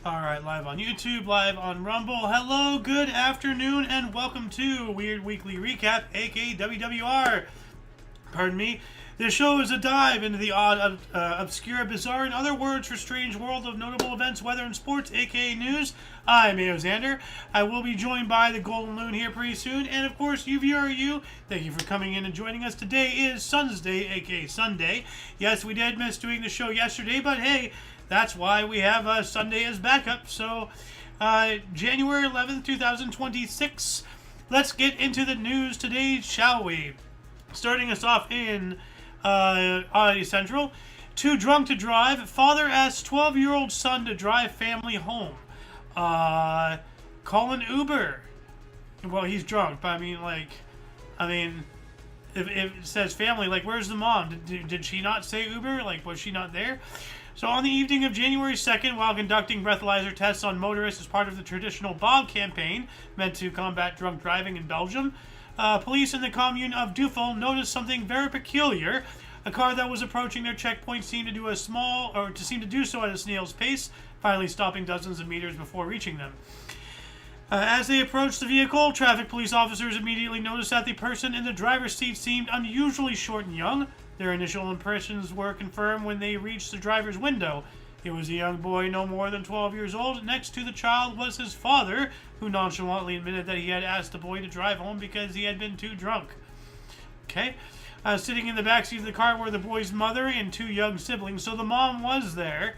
Alright, live on YouTube, live on Rumble. Hello, good afternoon, and welcome to Weird Weekly Recap AKA W.W.R. Pardon me. This show is a dive into the odd, obscure, bizarre, and other words for strange world of notable events, weather, and sports, aka news. I'm Mayo Xander. I will be joined by the Golden Loon here pretty soon, and of course, UVRU. Thank you for coming in and joining us. Today is Sunday, aka Sunday. Yes, we did miss doing the show yesterday, but hey, that's why we have Sunday as backup. So, January 11th, 2026. Let's get into the news today, shall we? Starting us off in Audio Central. Too drunk to drive. Father asks 12-year-old son to drive family home. Call an Uber. Well, he's drunk, but if it says family, like, where's the mom? Did she not say Uber? Like, was she not there? So on the evening of January 2nd, while conducting breathalyzer tests on motorists as part of the traditional Bob campaign meant to combat drunk driving in Belgium, police in the commune of Duffel noticed something very peculiar. A car that was approaching their checkpoint seemed to do so at a snail's pace, finally stopping dozens of meters before reaching them. As they approached the vehicle, traffic police officers immediately noticed that the person in the driver's seat seemed unusually short and young. Their initial impressions were confirmed when they reached the driver's window. It was a young boy no more than 12 years old. Next to the child was his father, who nonchalantly admitted that he had asked the boy to drive home because he had been too drunk. Okay. Sitting in the backseat of the car were the boy's mother and two young siblings, so the mom was there,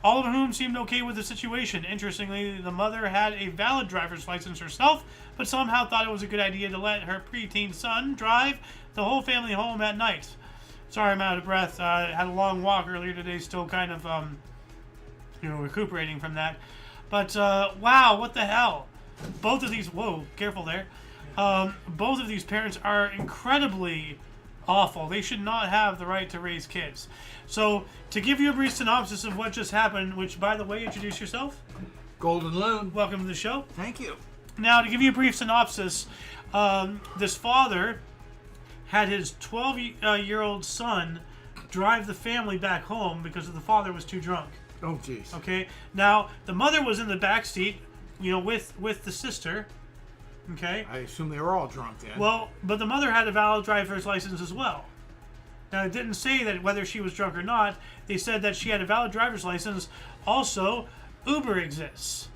all of whom seemed okay with the situation. Interestingly, the mother had a valid driver's license herself, but somehow thought it was a good idea to let her preteen son drive the whole family home at night. Sorry, I'm out of breath. Had a long walk earlier today, still kind of, recuperating from that. But, wow, what the hell? Both of these, whoa, careful there. Both of these parents are incredibly awful. They should not have the right to raise kids. So, to give you a brief synopsis of what just happened, which, by the way, introduce yourself. Golden Loon. Welcome to the show. Thank you. Now, to give you a brief synopsis, this father had his 12-year-old son drive the family back home because the father was too drunk. Oh, jeez. Okay. Now, the mother was in the back seat, with the sister. Okay. I assume they were all drunk then. Well, but the mother had a valid driver's license as well. Now, it didn't say that whether she was drunk or not. They said that she had a valid driver's license. Also, Uber exists.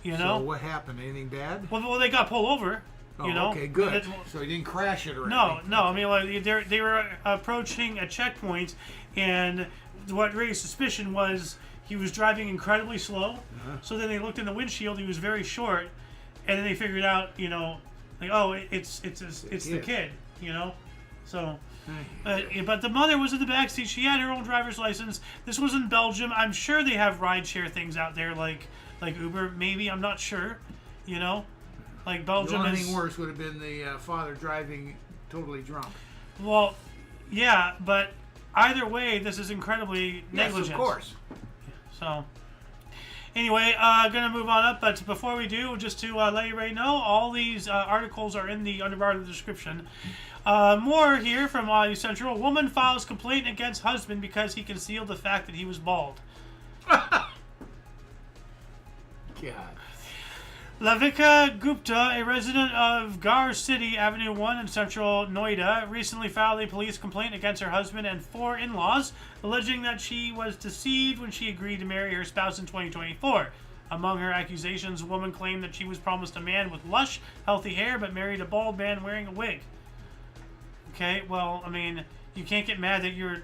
So what happened? Anything bad? Well, they got pulled over. Oh, okay, good. So he didn't crash it or anything? No. I mean, they were approaching a checkpoint, and what raised suspicion was he was driving incredibly slow. Uh-huh. So then they looked in the windshield. He was very short, and then they figured out, it's the kid, So, but the mother was in the backseat. She had her own driver's license. This was in Belgium. I'm sure they have rideshare things out there like Uber. Maybe, I'm not sure. Like Belgium. The only thing worse would have been the father driving totally drunk. Well, yeah, but either way, this is incredibly negligent. Yes, of course. So, anyway, gonna move on up, but before we do, just to let everybody know, all these articles are in the underbar of the description. More here from Audio Central. Woman files complaint against husband because he concealed the fact that he was bald. God. Lavika Gupta, a resident of Gar City, Avenue 1 in central Noida, recently filed a police complaint against her husband and 4 in-laws, alleging that she was deceived when she agreed to marry her spouse in 2024. Among her accusations, the woman claimed that she was promised a man with lush, healthy hair, but married a bald man wearing a wig. Okay, well, I mean, you can't get mad that you're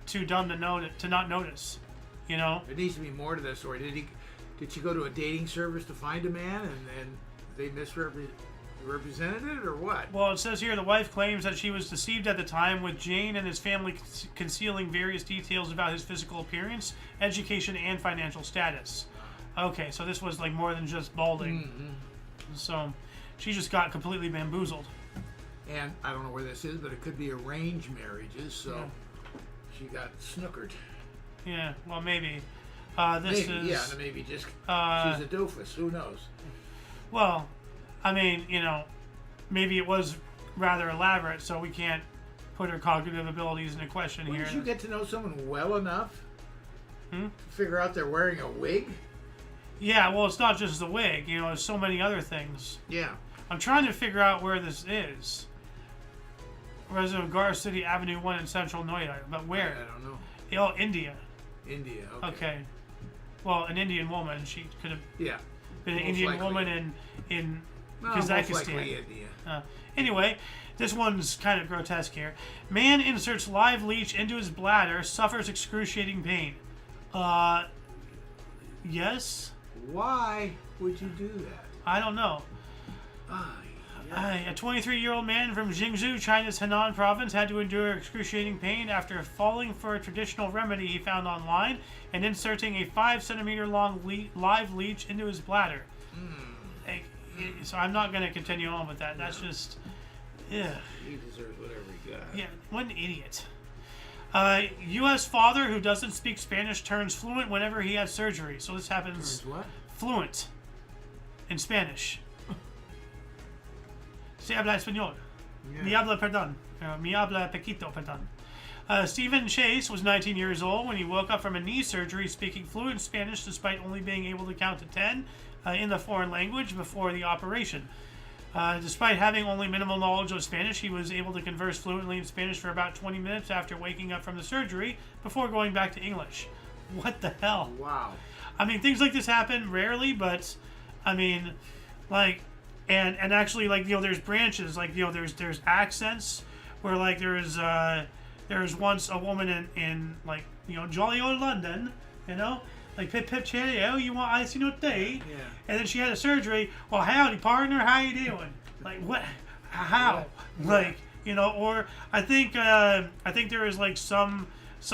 too dumb to not notice, There needs to be more to this story. Did she go to a dating service to find a man and they misrepresented it, or what? Well, it says here the wife claims that she was deceived at the time, with Jane and his family concealing various details about his physical appearance, education, and financial status. Okay, so this was like more than just balding. Mm-hmm. So she just got completely bamboozled. And I don't know where this is, but it could be arranged marriages, so she got snookered. Yeah, well, maybe. Maybe just she's a doofus. Who knows? Well, I mean, maybe it was rather elaborate, so we can't put her cognitive abilities into question here. Did you get to know someone well enough to figure out they're wearing a wig? Yeah, well, it's not just the wig. You know, there's so many other things. Yeah. I'm trying to figure out where this is. Resident of Gar City Avenue 1 in Central Noida. But where? I don't know. Oh, India. India. Okay. Well, an Indian woman. She could have Yeah. been an Most Indian likely. woman in Most likely Kazakhstan. India. Anyway, this one's kind of grotesque here. Man inserts live leech into his bladder, suffers excruciating pain. Yes? Why would you do that? I don't know. A 23-year-old man from Jingzhou, China's Henan province, had to endure excruciating pain after falling for a traditional remedy he found online and inserting a 5-centimeter long live leech into his bladder. So I'm not going to continue on with that. That's just... Yeah. He deserves whatever he got. Yeah, what an idiot. U.S. father who doesn't speak Spanish turns fluent whenever he has surgery. So this happens... Turns what? Fluent in Spanish. Se habla español. Yeah. Mi habla perdón. Mi habla poquito perdón. Stephen Chase was 19 years old when he woke up from a knee surgery speaking fluent Spanish despite only being able to count to 10 in the foreign language before the operation. Despite having only minimal knowledge of Spanish, he was able to converse fluently in Spanish for about 20 minutes after waking up from the surgery before going back to English. What the hell? Wow. I mean, things like this happen rarely, but I mean, like, and actually, like, you know, there's branches, like, you know, there's accents where, like, there's once a woman in like, you know, jolly old London, you know, like, pip pip cheerio, you want icy no tea? Yeah. And then she had a surgery. Well, howdy partner, how you doing? Like, what? How? Like, you know, or I think there was like some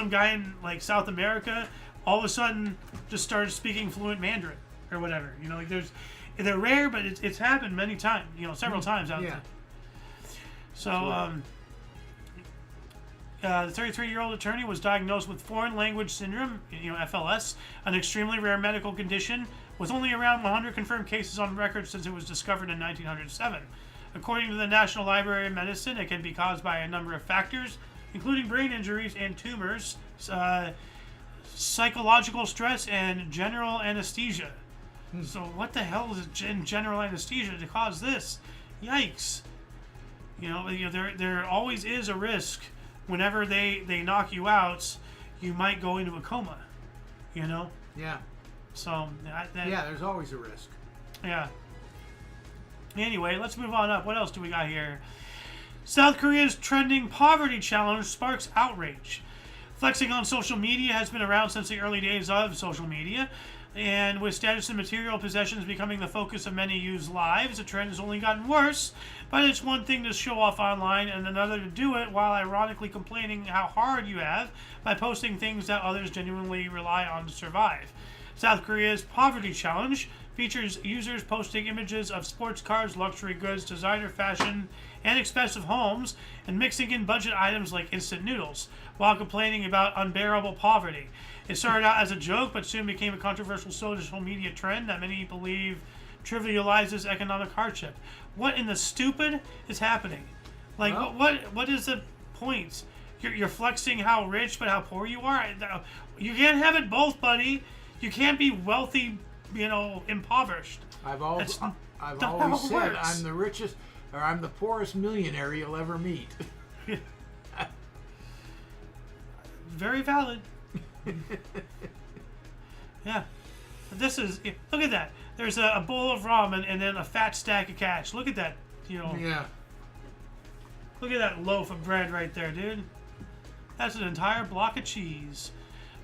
guy in like South America all of a sudden just started speaking fluent Mandarin or whatever. You know, like they're rare, but it's happened many times. You know, several times out there. So the 33-year-old attorney was diagnosed with foreign language syndrome, you know, FLS, an extremely rare medical condition with only around 100 confirmed cases on record since it was discovered in 1907. According to the National Library of Medicine, it can be caused by a number of factors, including brain injuries and tumors, psychological stress, and general anesthesia. So what the hell is general anesthesia to cause this? Yikes. You know, there always is a risk. Whenever they knock you out, you might go into a coma, you know? Yeah. So, yeah, there's always a risk. Yeah. Anyway, let's move on up. What else do we got here? South Korea's trending poverty challenge sparks outrage. Flexing on social media has been around since the early days of social media, and with status and material possessions becoming the focus of many youth's lives, the trend has only gotten worse. But it's one thing to show off online and another to do it while ironically complaining how hard you have by posting things that others genuinely rely on to survive. South Korea's poverty challenge features users posting images of sports cars, luxury goods, designer fashion, and expensive homes, and mixing in budget items like instant noodles, while complaining about unbearable poverty. It started out as a joke, but soon became a controversial social media trend that many believe trivializes economic hardship. What in the stupid is happening? Like, well, what is the point? You're flexing how rich but how poor you are? You can't have it both, buddy. You can't be wealthy, you know, impoverished. I've always said I'm the richest, or I'm the poorest millionaire you'll ever meet. Very valid. Yeah. This is, look at that. There's a bowl of ramen and then a fat stack of cash. Look at that, you know. Yeah. Look at that loaf of bread right there, dude. That's an entire block of cheese.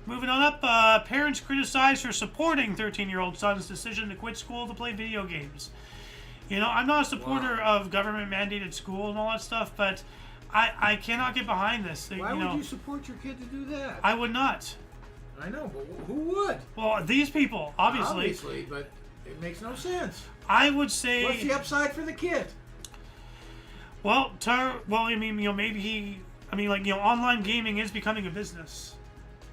Moving on up, parents criticized for supporting 13-year-old son's decision to quit school to play video games. You know, I'm not a supporter of government-mandated school and all that stuff, but I cannot get behind this. Why would you support your kid to do that? I would not. I know, but who would? Well, these people, obviously. Obviously, but it makes no sense. I would say... What's the upside for the kid? Well, I mean, you know, maybe online gaming is becoming a business.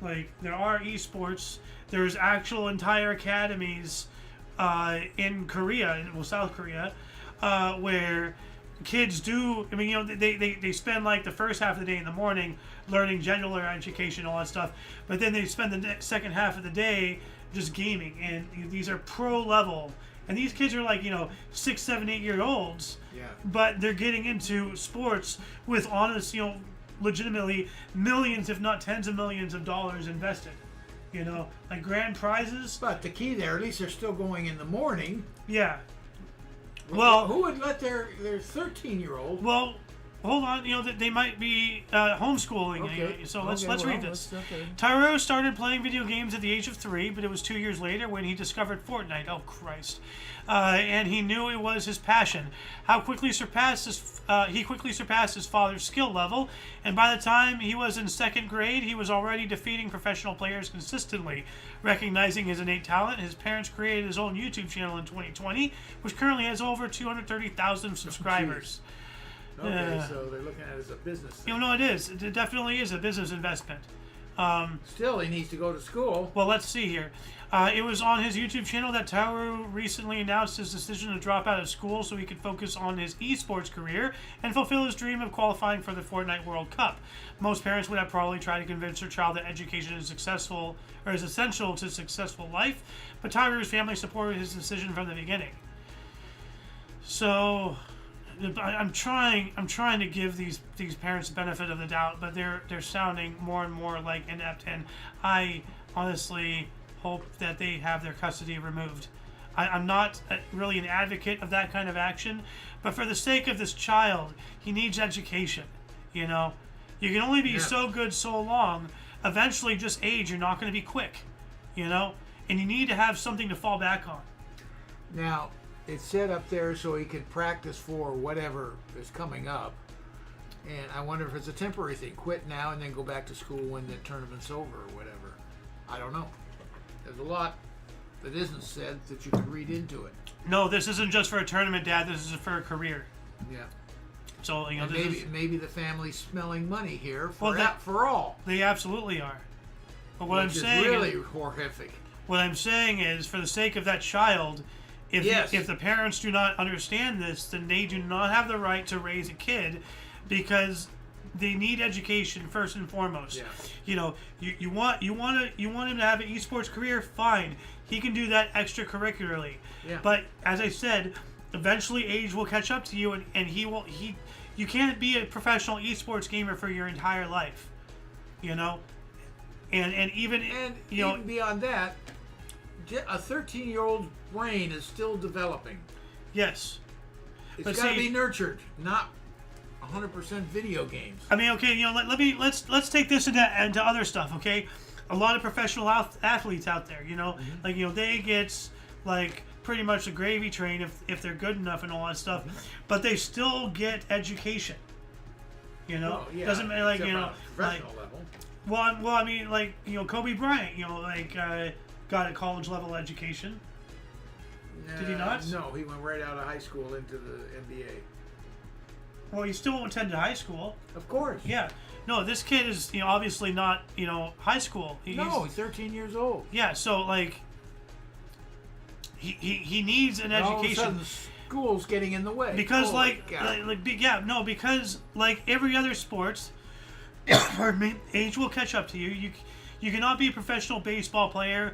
Like, there are esports. There's actual entire academies in Korea, South Korea, where kids do, I mean, you know, they spend like the first half of the day in the morning learning general education, all that stuff, but then they spend the second half of the day just gaming, and these are pro level, and these kids are like 6, 7, 8 year olds. Yeah. But they're getting into sports with honest, legitimately millions, if not tens of millions of dollars invested. Like grand prizes. But the key there, at least they're still going in the morning. Yeah. Well, who would let their 13-year-old? Well, hold on. They might be homeschooling. Okay. So let's read this. Okay. Tyro started playing video games at the age of 3, but it was 2 years later when he discovered Fortnite. Oh Christ! And he knew it was his passion. He quickly surpassed his father's skill level, and by the time he was in 2nd grade, he was already defeating professional players consistently. Recognizing his innate talent, his parents created his own YouTube channel in 2020, which currently has over 230,000 subscribers. Okay, so they're looking at it as a business thing. No, it is. It definitely is a business investment. Still, he needs to go to school. Well, let's see here. It was on his YouTube channel that Tauru recently announced his decision to drop out of school so he could focus on his esports career and fulfill his dream of qualifying for the Fortnite World Cup. Most parents would have probably tried to convince their child that education is essential to successful life, but Tauru's family supported his decision from the beginning. So I'm trying to give these parents the benefit of the doubt, but they're sounding more and more like inept, and I honestly hope that they have their custody removed. I'm not really an advocate of that kind of action, but for the sake of this child, he needs education. You can only be so good so long. Eventually, just age. You're not going to be quick. And you need to have something to fall back on. Now, it's set up there so he can practice for whatever is coming up. And I wonder if it's a temporary thing. Quit now and then go back to school when the tournament's over or whatever. I don't know. There's a lot that isn't said that you could read into it. No, this isn't just for a tournament, Dad. This is for a career. Yeah. So maybe the family's smelling money here for all. They absolutely are. But what Which I'm saying is really horrific. What I'm saying is, for the sake of that child, if the parents do not understand this, then they do not have the right to raise a kid, because they need education first and foremost. Yeah. You want him to have an esports career, fine. He can do that extracurricularly. Yeah. But as I said, eventually age will catch up to you, and you can't be a professional esports gamer for your entire life. And even beyond that, a 13-year-old brain is still developing. Yes. It's got to be nurtured, not 100% video games. I mean, okay, let's take this into other stuff, okay? A lot of professional athletes out there, they get pretty much the gravy train if they're good enough and all that stuff, but they still get education. Doesn't matter, professional level. Well, I mean, Kobe Bryant, got a college level education. Did he not? No, he went right out of high school into the NBA. Well, he still attended high school. Of course. Yeah. No, this kid is, obviously not, high school. He's 13 years old. Yeah, so, he needs an education. All of a sudden, school's getting in the way. Because, because every other sports, pardon me, age will catch up to you. You cannot be a professional baseball player,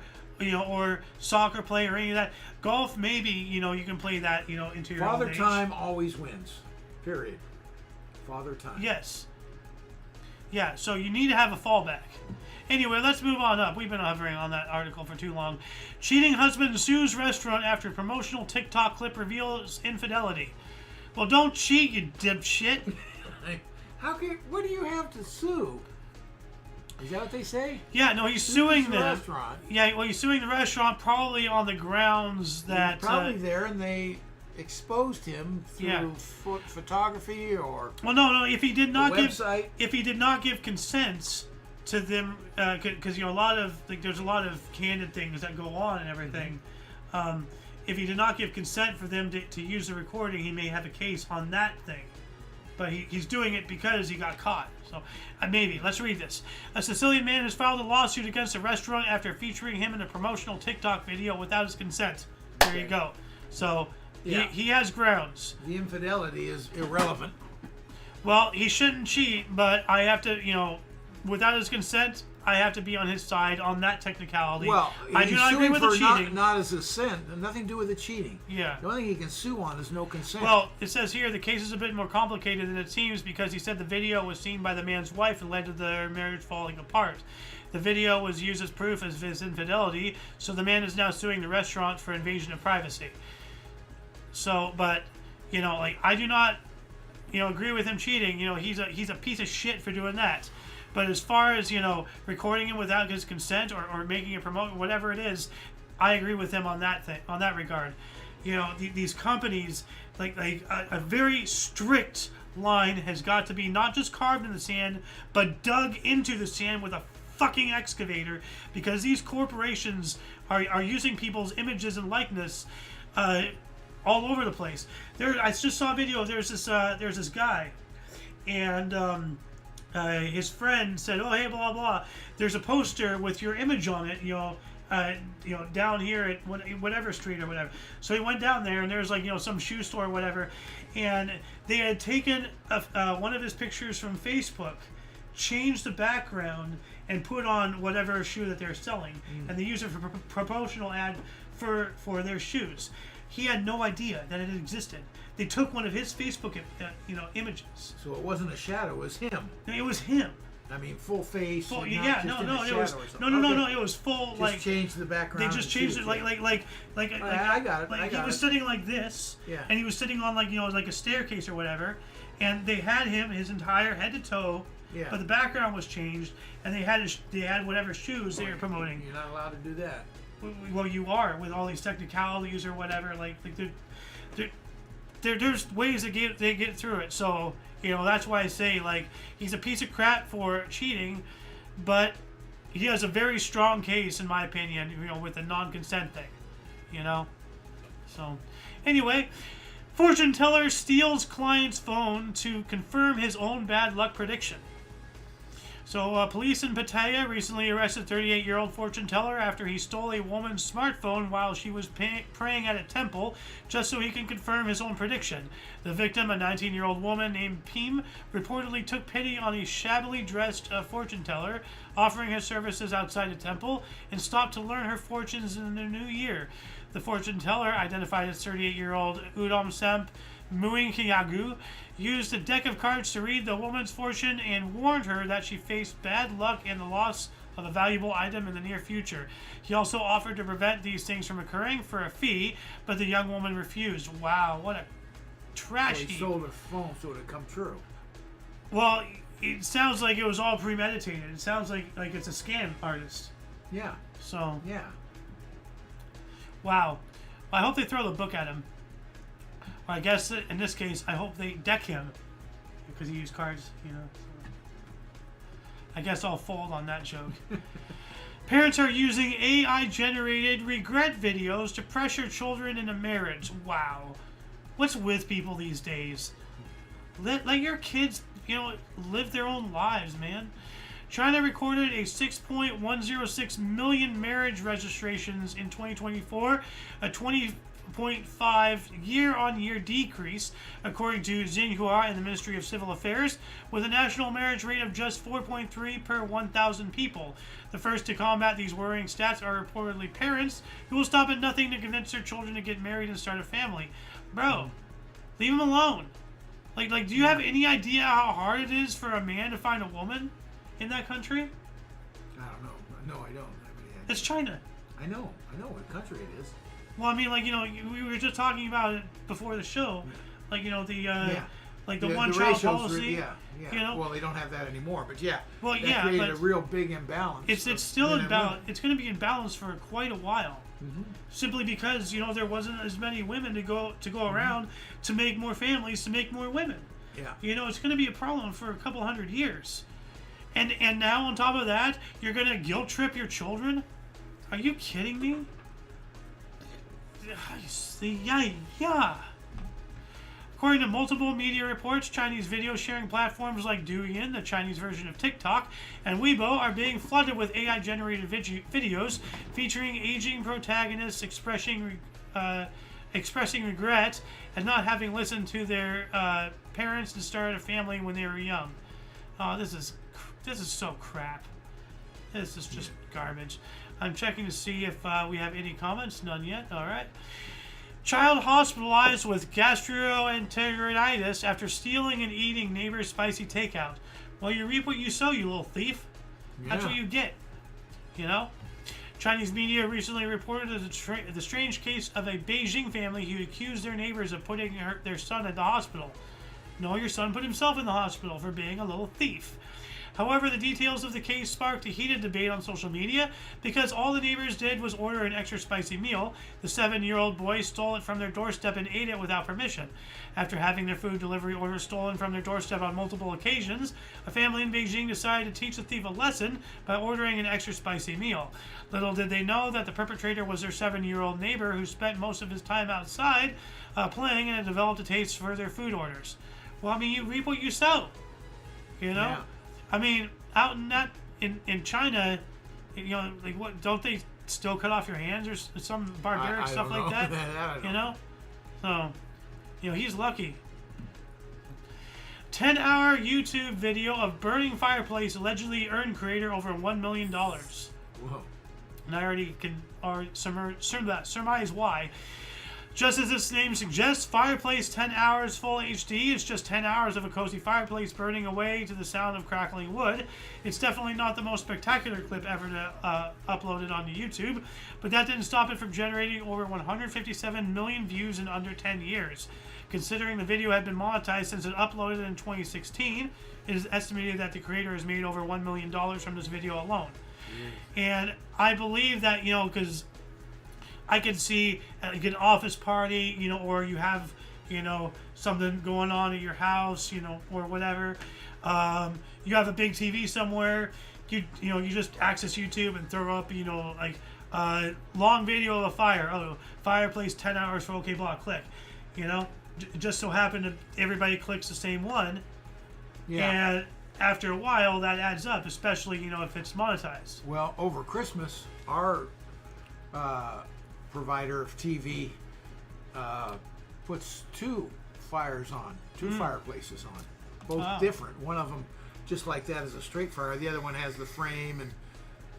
or soccer player or any of that. Golf, maybe, you can play that, into your Father old age. time always wins. Period. Father time. Yes. Yeah, so you need to have a fallback. Anyway, let's move on up. We've been hovering on that article for too long. Cheating husband sues restaurant after promotional TikTok clip reveals infidelity. Well, don't cheat, you dipshit. What do you have to sue? Is that what they say? Yeah, no, he's suing the restaurant. Yeah, well, he's suing the restaurant probably on the grounds that... He's probably there and they exposed him through photography or... Well, no, if he did not give consent to them, because a lot of there's a lot of candid things that go on and everything. Mm-hmm. If he did not give consent for them to use the recording, he may have a case on that thing. But he's doing it because he got caught. So maybe. Let's read this. A Sicilian man has filed a lawsuit against a restaurant after featuring him in a promotional TikTok video without his consent. There you go. So he has grounds. The infidelity is irrelevant. Well, he shouldn't cheat, but I have to, without his consent, I have to be on his side on that technicality. Well, I do not agree with the cheating. Not as a sin, nothing to do with the cheating. Yeah. The only thing he can sue on is no consent. Well, it says here the case is a bit more complicated than it seems because he said the video was seen by the man's wife and led to their marriage falling apart. The video was used as proof of his infidelity, so the man is now suing the restaurant for invasion of privacy. So, but, you know, like, I do not, you know, agree with him cheating. You know, he's a piece of shit for doing that. But as far as, you know, recording him without his consent or making it promote, whatever it is, I agree with him on that thing, on that regard. You know, these companies, like a very strict line has got to be not just carved in the sand, but dug into the sand with a fucking excavator, because these corporations are using people's images and likeness all over the place. I just saw a video. There's this guy, and his friend said, "Oh, hey, blah blah. There's a poster with your image on it. You know, down here at whatever street or whatever." So he went down there, and there's like, you know, some shoe store or whatever, and they had taken one of his pictures from Facebook, changed the background, and put on whatever shoe that they're selling, and they use it for promotional ad for their shoes. He had no idea that it existed. They took one of his Facebook, images. So it wasn't a shadow; it was him. It was him. I mean, full face. Full, not yeah, just no, in no, a it shadow was or something. no, it was full. Just like changed the background. they just changed it, like I got it. Like he was sitting like this, Yeah. and he was sitting on like a staircase or whatever, and they had him his entire head to toe. Yeah. But the background was changed, and they had whatever shoes they were promoting. You're not allowed to do that. Well, you are with all these technicalities or whatever. Like there's ways they get through it. So, you know, that's why I say, like, he's a piece of crap for cheating, but he has a very strong case, in my opinion, you know, with the non-consent thing, you know. So, anyway, fortune teller steals client's phone to confirm his own bad luck prediction. So, police in Pattaya recently arrested 38-year-old fortune teller after he stole a woman's smartphone while she was praying at a temple just so he can confirm his own prediction. The victim, a 19-year-old woman named Pim, reportedly took pity on a shabbily dressed fortune teller offering his services outside a temple and stopped to learn her fortunes in the new year. The fortune teller, identified as 38-year-old Udom Semp Muing Kiyagu, used a deck of cards to read the woman's fortune and warned her that she faced bad luck and the loss of a valuable item in the near future. He also offered to prevent these things from occurring for a fee, but the young woman refused. Wow, what a trash So he heap. sold her phone so it would come true. Well, it sounds like it was all premeditated. It sounds like it's a scam artist. Yeah. So, Yeah. wow. Well, I hope they throw the book at him. Or I guess in this case, I hope they deck him because he used cards, you know. So I guess I'll fold on that joke. Parents are using AI-generated regret videos to pressure children into marriage. Wow. What's with people these days? Let your kids, you know, live their own lives, man. China recorded a 6.106 million marriage registrations in 2024, a 20.5 year-on-year decrease, according to Xinhua and the Ministry of Civil Affairs, with a national marriage rate of just 4.3 per 1,000 people. The first to combat these worrying stats are reportedly parents who will stop at nothing to convince their children to get married and start a family. Bro, leave them alone. Like, do you have any idea how hard it is for a man to find a woman in that country? I don't know. No, I don't have any idea. It's China. I know what country it is. Well, I mean, like, you know, we were just talking about it before the show. Like, you know, like the one-child policy. Yeah. You know? Well, they don't have that anymore, but yeah. Well, that yeah, created but a real big imbalance. it's still in balance. It's going to be in balance for quite a while. Mm-hmm. Simply because, you know, there wasn't as many women to go around to make more families, to make more women. Yeah. You know, it's going to be a problem for a couple hundred years. And now on top of that, you're going to guilt trip your children? Are you kidding me? Yeah. According to multiple media reports, Chinese video sharing platforms like Douyin, the Chinese version of TikTok, and Weibo are being flooded with AI-generated videos featuring aging protagonists expressing regret and not having listened to their parents and started a family when they were young. Oh, this is so crap. This is just garbage. I'm checking to see if we have any comments. None yet. All right. Child hospitalized with gastroenteritis after stealing and eating neighbor's spicy takeout. Well, you reap what you sow, you little thief. That's what you get. You know? Chinese media recently reported the strange case of a Beijing family who accused their neighbors of putting their son at the hospital. No, your son put himself in the hospital for being a little thief. However, the details of the case sparked a heated debate on social media because all the neighbors did was order an extra spicy meal. The 7-year-old boy stole it from their doorstep and ate it without permission. After having their food delivery order stolen from their doorstep on multiple occasions, a family in Beijing decided to teach the thief a lesson by ordering an extra spicy meal. Little did they know that the perpetrator was their 7-year-old neighbor who spent most of his time outside playing and had developed a taste for their food orders. Well, I mean, you reap what you sow. You know? Yeah. I mean, out in China, you know, like what? Don't they still cut off your hands or some barbaric stuff like that? I don't know. You know, so you know he's lucky. 10-hour YouTube video of burning fireplace allegedly earned creator over $1 million. Whoa. And I already can surmise why. Just as its name suggests, Fireplace 10 Hours Full HD is just 10 hours of a cozy fireplace burning away to the sound of crackling wood. It's definitely not the most spectacular clip ever uploaded onto YouTube, but that didn't stop it from generating over 157 million views in under 10 years. Considering the video had been monetized since it uploaded in 2016, it is estimated that the creator has made over $1 million from this video alone. And I believe that, you know, because I could see like an office party, you know, or you have, you know, something going on at your house, you know, or whatever. You have a big TV somewhere. You know, you just access YouTube and throw up, you know, like long video of a fire. Oh, fireplace 10 hours for OK Block. Click. You know, just so happened that everybody clicks the same one. Yeah. And after a while, that adds up, especially, you know, if it's monetized. Well, over Christmas, our provider of TV puts two fires on, two fireplaces on, both different. One of them just like that is a straight fire. The other one has the frame and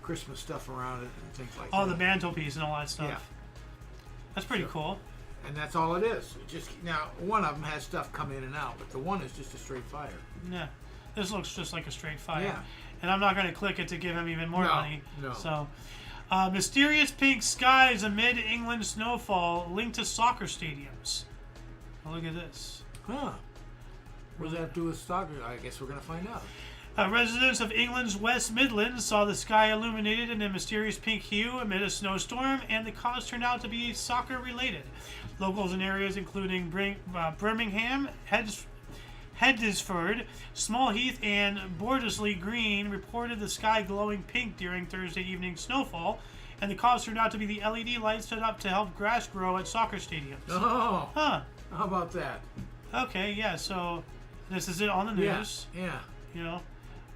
Christmas stuff around it and things like that. Oh, the mantelpiece and all that stuff. Yeah. That's pretty cool. And that's all it is. It just now, one of them has stuff come in and out, but the one is just a straight fire. Yeah. This looks just like a straight fire. Yeah. And I'm not going to click it to give him even more money. No. So, mysterious pink skies amid England snowfall linked to soccer stadiums. Oh, look at this. Huh. What does that have to do with soccer? I guess we're going to find out. Residents of England's West Midlands saw the sky illuminated in a mysterious pink hue amid a snowstorm, and the cause turned out to be soccer-related. Locals in areas including Birmingham, Hednesford, Small Heath, and Bordesley Green reported the sky glowing pink during Thursday evening snowfall, and the cause turned out to be the LED lights set up to help grass grow at soccer stadiums. Oh. Huh. How about that? Okay, yeah, so this is it on the news. Yeah. You know.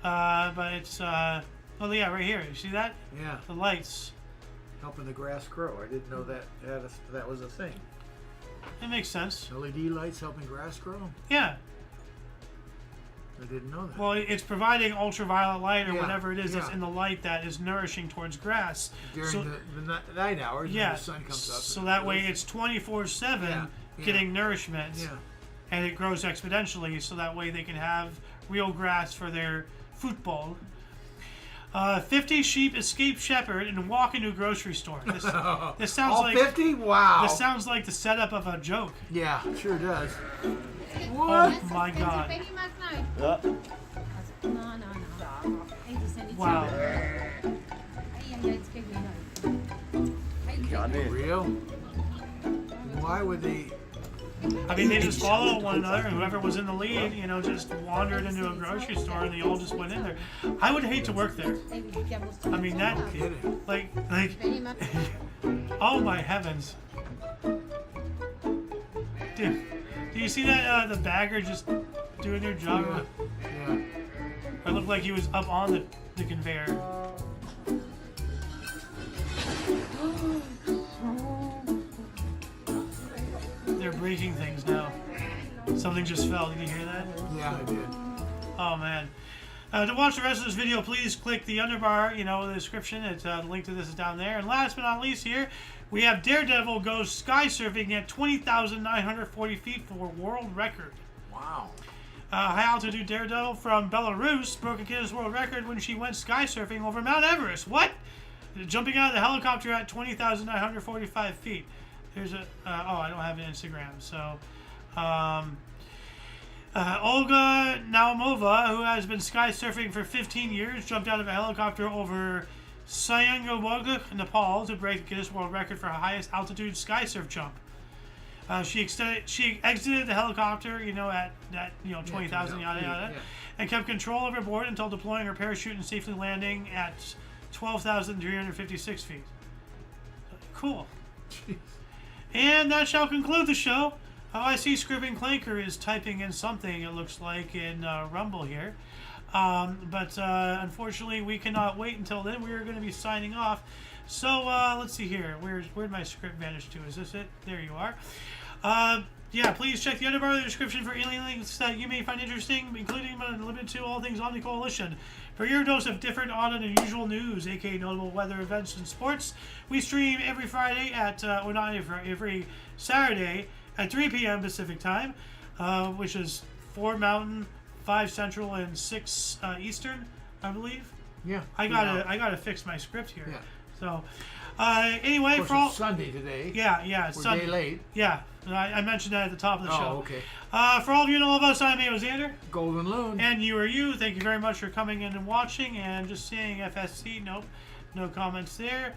But it's, oh yeah, right here. You see that? Yeah. The lights. Helping the grass grow. I didn't know that was a thing. It makes sense. LED lights helping grass grow? Yeah. I didn't know that. Well, it's providing ultraviolet light or Yeah, whatever it is that's yeah. in the light that is nourishing towards grass. During the night hours when the sun comes up. So that way it's 24/7 getting nourishment. Yeah. And it grows exponentially, so that way they can have real grass for their football. 50 sheep escape shepherd and walk into a grocery store. This sounds all like 50? Wow. This sounds like the setup of a joke. Yeah, sure does. What? Oh my God. Wow. Real? Why would they? I mean, they just follow one another, and whoever was in the lead, you know, just wandered into a grocery store, and they all just went in there. I would hate to work there. I mean, that, like, oh my heavens. Dude, do you see that, the bagger just doing their job? Yeah. It looked like he was up on the conveyor. They're breaking things now. Something just fell. Did you hear that? Yeah, I did. Oh man. To watch the rest of this video, please click the underbar, the description. The link to this is down there. And last but not least here, we have Daredevil goes sky surfing at 20,940 feet for world record. Wow. High altitude Daredevil from Belarus broke a Guinness World Record when she went sky surfing over Mount Everest. What? Jumping out of the helicopter at 20,945 feet. There's I don't have an Instagram, so. Olga Naumova, who has been sky surfing for 15 years, jumped out of a helicopter over Sayangarwog, Nepal, to break the Guinness World Record for highest altitude sky surf jump. She exited the helicopter, at that 20,000 yada yada, and kept control of her board until deploying her parachute and safely landing at 12,356 feet. Cool. Jeez. And that shall conclude the show. I see Scribbing Clanker is typing in something, it looks like, in Rumble here. But unfortunately, we cannot wait until then. We are going to be signing off. So let's see here. Where'd my script vanish to? Is this it? There you are. Please check the underbar of the description for alien links that you may find interesting, including but limited to all things Omni Coalition. For your dose of different, odd, and unusual news, aka notable weather events and sports, we stream every Friday every Saturday at 3 p.m. Pacific time, which is 4 Mountain, 5 Central, and 6 Eastern, I believe. Yeah. I gotta fix my script here. Yeah. So, anyway, of course, it's Sunday today. Yeah, We're Sunday. day late. Yeah, I mentioned that at the top of the show. Oh, okay. For all of you and all of us, I'm Xander. Golden Loon. And you are you. Thank you very much for coming in and watching and just seeing FSC. Nope, no comments there.